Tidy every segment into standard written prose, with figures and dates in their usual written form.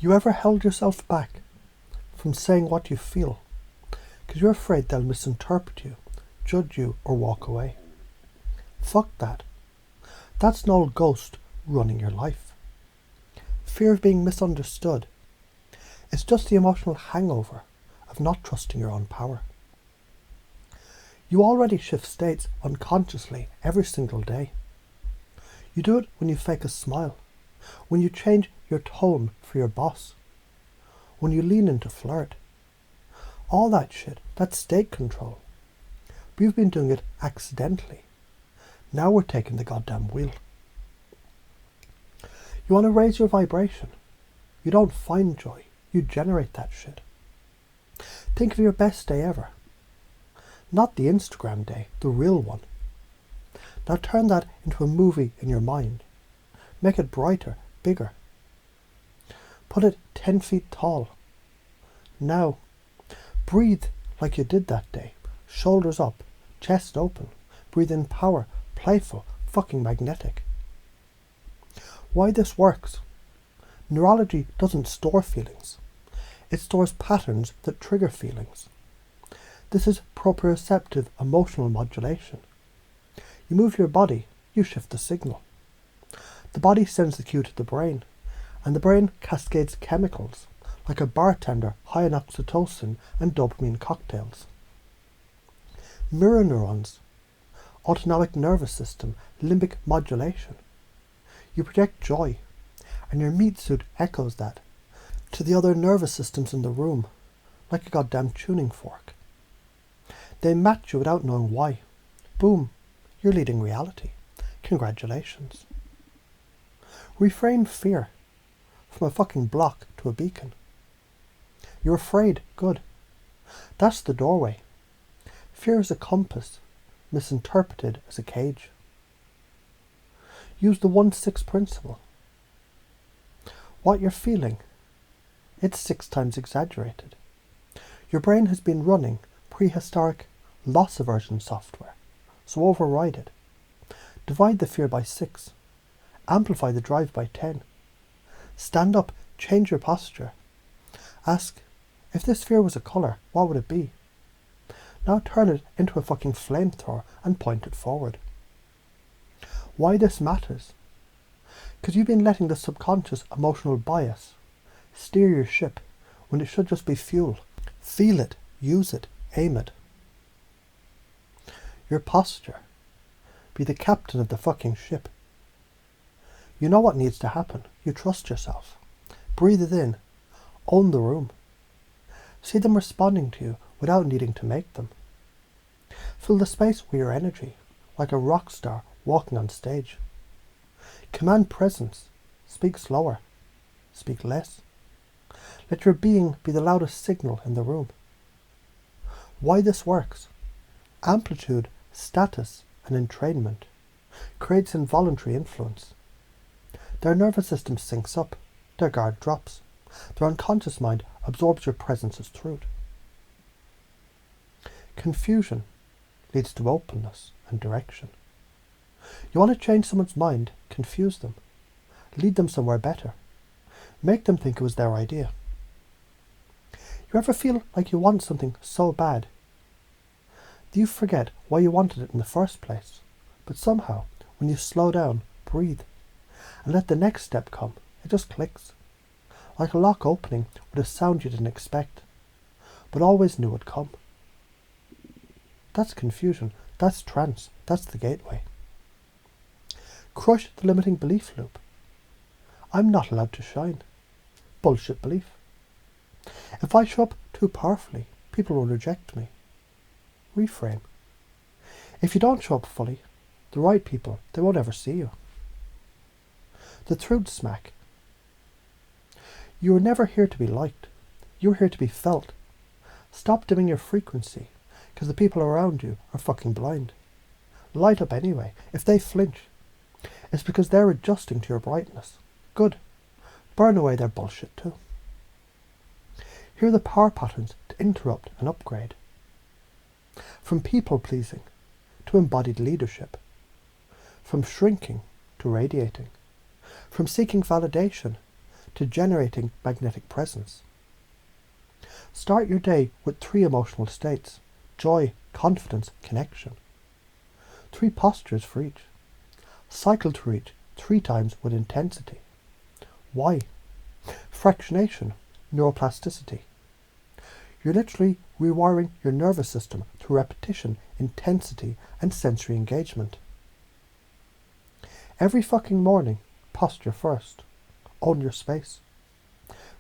You ever held yourself back from saying what you feel because you're afraid they'll misinterpret you, judge you, or walk away? Fuck that. That's an old ghost running your life. Fear of being misunderstood. It's just the emotional hangover of not trusting your own power. You already shift states unconsciously every single day. You do it when you fake a smile, when you change your tone for your boss, when you lean into flirt. All that shit, that's state control. We've been doing it accidentally. Now we're taking the goddamn wheel. You want to raise your vibration. You don't find joy, you generate that shit. Think of your best day ever. Not the Instagram day, the real one. Now turn that into a movie in your mind. Make it brighter, bigger. Put it 10 feet tall. Now, breathe like you did that day. Shoulders up, chest open. Breathe in power, playful, fucking magnetic. Why this works? Neurology doesn't store feelings. It stores patterns that trigger feelings. This is proprioceptive emotional modulation. You move your body, you shift the signal. The body sends the cue to the brain, and the brain cascades chemicals, like a bartender high in oxytocin and dopamine cocktails. Mirror neurons, autonomic nervous system, limbic modulation. You project joy, and your meat suit echoes that to the other nervous systems in the room, like a goddamn tuning fork. They match you without knowing why. Boom, you're leading reality. Congratulations. Reframe fear from a fucking block to a beacon. You're afraid, good. That's the doorway. Fear is a compass, misinterpreted as a cage. Use the 1-6 principle. What you're feeling, it's 6 times exaggerated. Your brain has been running prehistoric loss aversion software, so override it. Divide the fear by 6. Amplify the drive by 10. Stand up, change your posture. Ask, if this fear was a colour, what would it be? Now turn it into a fucking flamethrower and point it forward. Why this matters? Because you've been letting the subconscious emotional bias steer your ship when it should just be fuel. Feel it, use it, aim it. Your posture. Be the captain of the fucking ship. You know what needs to happen. You trust yourself. Breathe it in. Own the room. See them responding to you without needing to make them. Fill the space with your energy, like a rock star walking on stage. Command presence. Speak slower. Speak less. Let your being be the loudest signal in the room. Why this works? Amplitude, status, and entrainment creates involuntary influence. Their nervous system syncs up. Their guard drops. Their unconscious mind absorbs your presence as truth. Confusion leads to openness and direction. You want to change someone's mind, confuse them. Lead them somewhere better. Make them think it was their idea. You ever feel like you want something so bad? Do you forget why you wanted it in the first place? But somehow, when you slow down, breathe, and let the next step come, it just clicks. Like a lock opening with a sound you didn't expect, but always knew would come. That's confusion. That's trance. That's the gateway. Crush the limiting belief loop. I'm not allowed to shine. Bullshit belief. If I show up too powerfully, people will reject me. Reframe. If you don't show up fully, the right people, they won't ever see you. The truth smack. You were never here to be liked. You were here to be felt. Stop dimming your frequency, because the people around you are fucking blind. Light up anyway. If they flinch, it's because they're adjusting to your brightness. Good. Burn away their bullshit too. Here are the power patterns to interrupt and upgrade. From people-pleasing to embodied leadership. From shrinking to radiating. From seeking validation to generating magnetic presence. Start your day with 3 emotional states: joy, confidence, connection. 3 postures for each. Cycle through each 3 times with intensity. Why? Fractionation, neuroplasticity. You're literally rewiring your nervous system through repetition, intensity, and sensory engagement. Every fucking morning, posture first. Own your space.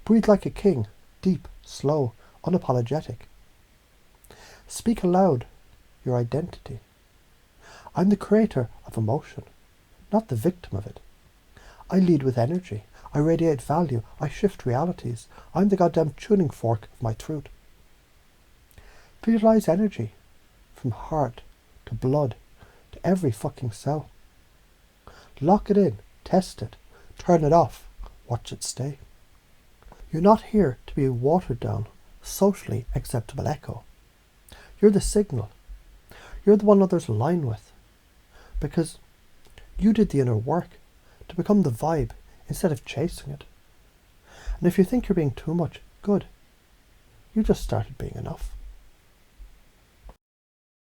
Breathe like a king, deep, slow, unapologetic. Speak aloud your identity. I'm the creator of emotion, not the victim of it. I lead with energy. I radiate value. I shift realities. I'm the goddamn tuning fork of my truth. Visualize energy from heart to blood to every fucking cell. Lock it in, test it, turn it off, watch it stay. You're not here to be a watered down, socially acceptable echo. You're the signal. You're the one others align with. Because you did the inner work to become the vibe instead of chasing it. And if you think you're being too much, good. You just started being enough.